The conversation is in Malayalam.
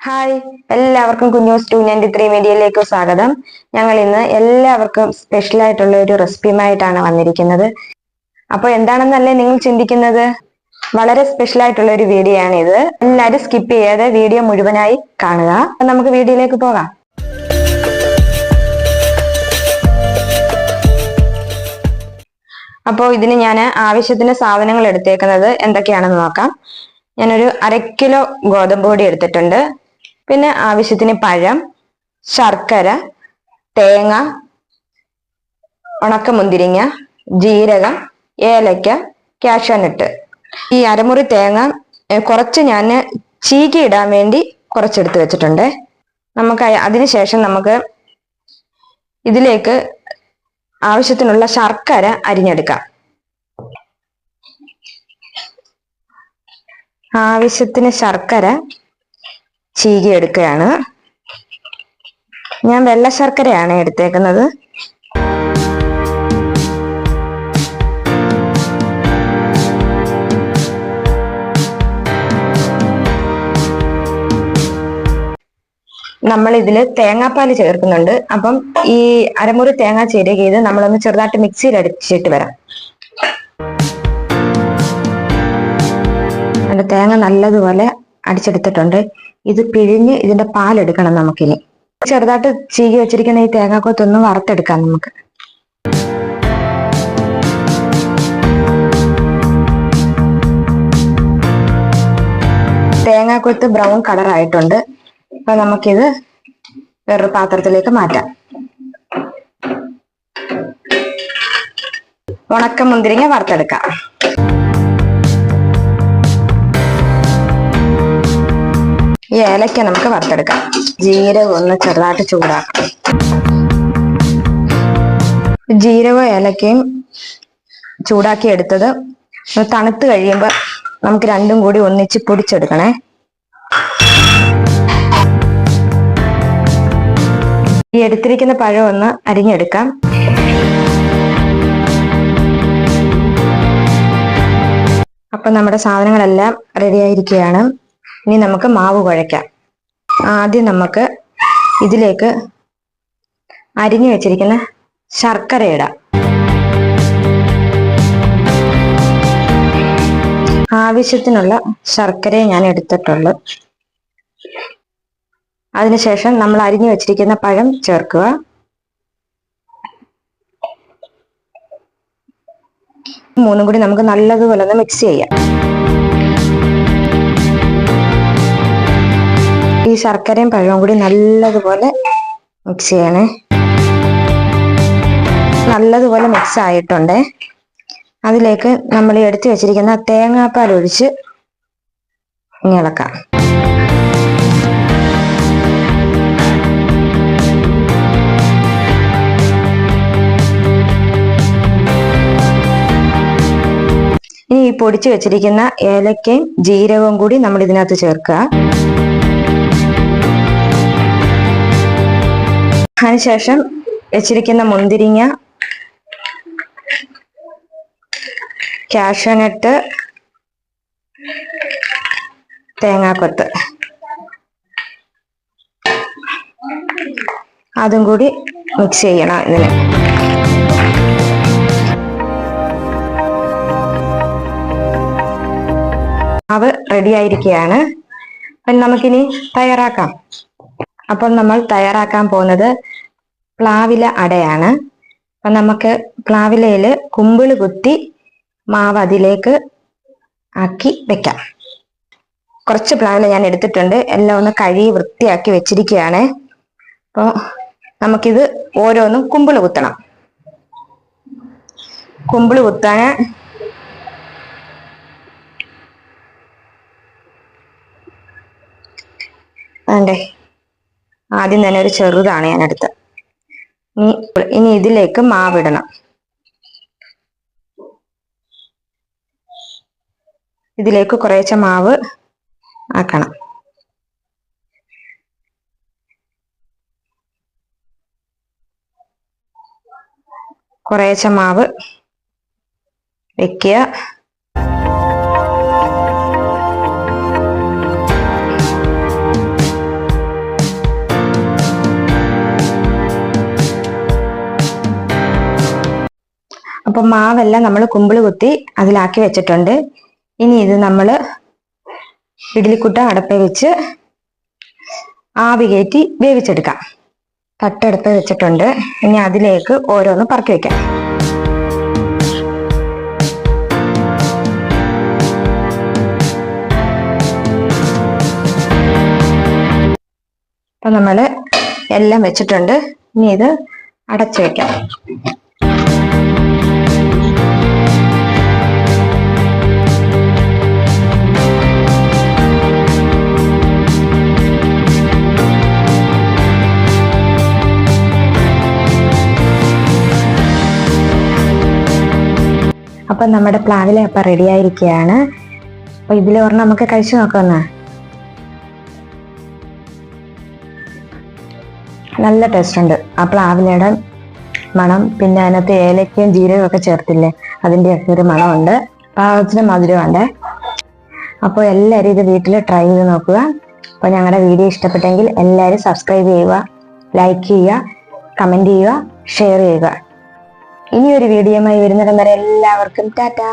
ഹായ്, എല്ലാവർക്കും കുഞ്ഞൂസ് 293 മീഡിയയിലേക്ക് സ്വാഗതം. ഞങ്ങൾ ഇന്ന് എല്ലാവർക്കും സ്പെഷ്യൽ ആയിട്ടുള്ള ഒരു റെസിപ്പിയുമായിട്ടാണ് വന്നിരിക്കുന്നത്. അപ്പോൾ എന്താണെന്നല്ലേ നിങ്ങൾ ചിന്തിക്കുന്നത്? വളരെ സ്പെഷ്യൽ ആയിട്ടുള്ള ഒരു വീഡിയോ ആണ് ഇത്. എല്ലാവരും സ്കിപ്പ് ചെയ്യാതെ വീഡിയോ മുഴുവനായി കാണുക. നമുക്ക് വീഡിയോയിലേക്ക് പോകാം. അപ്പോൾ ഇതിന് ഞാൻ ആവശ്യത്തിന് സാധനങ്ങൾ എടുത്തേക്കുന്നത് എന്തൊക്കെയാണെന്ന് നോക്കാം. ഞാനൊരു 1/2 കിലോ ഗോതമ്പ് പൊടി എടുത്തിട്ടുണ്ട്. പിന്നെ ആവശ്യത്തിന് പഴം, ശർക്കര, തേങ്ങ, ഉണക്കമുന്തിരിങ്ങ, ജീരകം, ഏലക്ക, കാഷ്യൂനട്ട്. ഈ അരമുറി തേങ്ങ കുറച്ച് ഞാൻ ചീകി ഇടാൻ വേണ്ടി കുറച്ചെടുത്ത് വെച്ചിട്ടുണ്ട്. അതിനുശേഷം നമുക്ക് ഇതിലേക്ക് ആവശ്യത്തിനുള്ള ശർക്കര അരിഞ്ഞെടുക്കാം. ആവശ്യത്തിന് ശർക്കര ചീകി എടുക്കുകയാണ്. ഞാൻ വെള്ള ശർക്കരയാണ് എടുത്തേക്കുന്നത്. നമ്മൾ ഇതിൽ തേങ്ങാപ്പാൽ ചേർക്കുന്നുണ്ട്. അപ്പം ഈ അരമുറി തേങ്ങ ചിരകിയത് നമ്മളൊന്ന് ചെറുതായിട്ട് മിക്സിയിൽ അടിച്ചിട്ട് വരാം. തേങ്ങ നല്ലതുപോലെ അടിച്ചെടുത്തിട്ടുണ്ട്. ഇത് പിഴിഞ്ഞ് ഇതിന്റെ പാലെടുക്കണം നമുക്കിനി. ചെറുതായിട്ട് ചീകി വെച്ചിരിക്കുന്ന ഈ തേങ്ങാക്കൊത്തൊന്ന് വറുത്തെടുക്കാം നമുക്ക്. തേങ്ങാക്കൊത്ത് ബ്രൗൺ കളർ ആയിട്ടുണ്ട്. അപ്പൊ നമുക്കിത് വേറൊരു പാത്രത്തിലേക്ക് മാറ്റാം. ഉണക്ക മുന്തിരിങ്ങ വറുത്തെടുക്കാം. ഈ ഏലക്ക നമുക്ക് വറുത്തെടുക്കാം. ജീരകം ഒന്ന് ചെറുതായിട്ട് ചൂടാക്കാം. ജീരകവും ഏലക്കയും ചൂടാക്കി എടുത്തത് തണുത്ത് കഴിയുമ്പോൾ നമുക്ക് രണ്ടും കൂടി ഒന്നിച്ച് പൊടിച്ചെടുക്കണേ. ഈ എടുത്തിരിക്കുന്ന പഴം ഒന്ന് അരിഞ്ഞെടുക്കാം. അപ്പൊ നമ്മുടെ സാധനങ്ങളെല്ലാം റെഡി ആയിരിക്കുകയാണ്. ഇനി നമുക്ക് മാവ് കുഴയ്ക്കാം. ആദ്യം നമുക്ക് ഇതിലേക്ക് അരിഞ്ഞു വെച്ചിരിക്കുന്ന ശർക്കര ഇടാം. ആവശ്യത്തിനുള്ള ശർക്കരയെ ഞാൻ എടുത്തിട്ടുള്ളൂ. അതിനുശേഷം നമ്മൾ അരിഞ്ഞു വെച്ചിരിക്കുന്ന പഴം ചേർക്കുക. മൂന്നും കൂടി നമുക്ക് നല്ലതുപോലെ ഒന്ന് മിക്സ് ചെയ്യാം. ഈ ശർക്കരയും പഴവും കൂടി നല്ലതുപോലെ മിക്സ് ചെയ്യണേ. നല്ലതുപോലെ മിക്സ് ആയിട്ടുണ്ട്. അതിലേക്ക് നമ്മൾ എടുത്തു വെച്ചിരിക്കുന്ന തേങ്ങാപ്പാൽ ഒഴിച്ച് ഇളക്കാം. ഇനി ഈ പൊടിച്ചു വെച്ചിരിക്കുന്ന ഏലക്കയും ജീരകവും കൂടി നമ്മൾ ഇതിനകത്ത് ചേർക്കുക. അതിനുശേഷം വെച്ചിരിക്കുന്ന മുന്തിരിങ്ങ, കാഷ്യൂനട്ട്, തേങ്ങാക്കൊത്ത് അതും കൂടി മിക്സ് ചെയ്യണം. ഇതിന് മാവ് റെഡി ആയിരിക്കുകയാണ്. അപ്പം നമുക്കിനി തയ്യാറാക്കാം. അപ്പോൾ നമ്മൾ തയ്യാറാക്കാൻ പോകുന്നത് പ്ലാവില അടയാണ്. അപ്പൊ നമുക്ക് പ്ലാവിലയില് കുമ്പിള് കുത്തി മാവ് അതിലേക്ക് ആക്കി വെക്കാം. കുറച്ച് പ്ലാവില ഞാൻ എടുത്തിട്ടുണ്ട്. എല്ലാം ഒന്ന് കഴുകി വൃത്തിയാക്കി വെച്ചിരിക്കുകയാണ്. അപ്പോൾ നമുക്കിത് ഓരോന്നും കുമ്പിള് കുത്തണം. കുമ്പിള് കുത്താൻ വേണ്ടേ, ആദ്യം തന്നെ ഒരു ചെറുതാണ് ഞാൻ എടുത്തത്. ഇനി ഇതിലേക്ക് മാവിടണം. ഇതിലേക്ക് കുറേശ്ശെ മാവ് ആക്കണം. കുറേശ്ശെ മാവ് വെക്കുക. അപ്പൊ മാവെല്ലാം നമ്മൾ കുമ്പിള് കുത്തി അതിലാക്കി വെച്ചിട്ടുണ്ട്. ഇനി ഇത് നമ്മൾ ഇഡ്ഡലിക്കുട്ട അടപ്പേ വെച്ച് ആവി കയറ്റി വേവിച്ചെടുക്കാം. തട്ടടുപ്പ് വെച്ചിട്ടുണ്ട്. ഇനി അതിലേക്ക് ഓരോന്ന് പറക്കി വെക്കാം. അപ്പൊ നമ്മള് എല്ലാം വെച്ചിട്ടുണ്ട്. ഇനി ഇത് അടച്ചു വെക്കാം. അപ്പൊ നമ്മുടെ പ്ലാവില അപ്പൊ റെഡി ആയിരിക്കുകയാണ്. അപ്പൊ ഇതിലൊരെണ്ണം നമുക്ക് കഴിച്ചു നോക്കാമെന്നാ. നല്ല ടേസ്റ്റ് ഉണ്ട്. ആ പ്ലാവിലയുടെ മണം, പിന്നെ അതിനകത്ത് ഏലക്കയും ജീരകവും ഒക്കെ ചേർത്തില്ലേ, അതിൻ്റെയൊക്കെ ഒരു മണമുണ്ട്. പാകത്തിന് മധുരമുണ്ട്. അപ്പോൾ എല്ലാവരും ഇത് വീട്ടിൽ ട്രൈ ചെയ്ത് നോക്കുക. അപ്പോൾ ഞങ്ങളുടെ വീഡിയോ ഇഷ്ടപ്പെട്ടെങ്കിൽ എല്ലാവരും സബ്സ്ക്രൈബ് ചെയ്യുക, ലൈക്ക് ചെയ്യുക, കമൻറ്റ് ചെയ്യുക, ഷെയർ ചെയ്യുക. ഇനിയൊരു വീഡിയോയുമായി വരുന്നിടം വരെ എല്ലാവർക്കും ടാറ്റാ.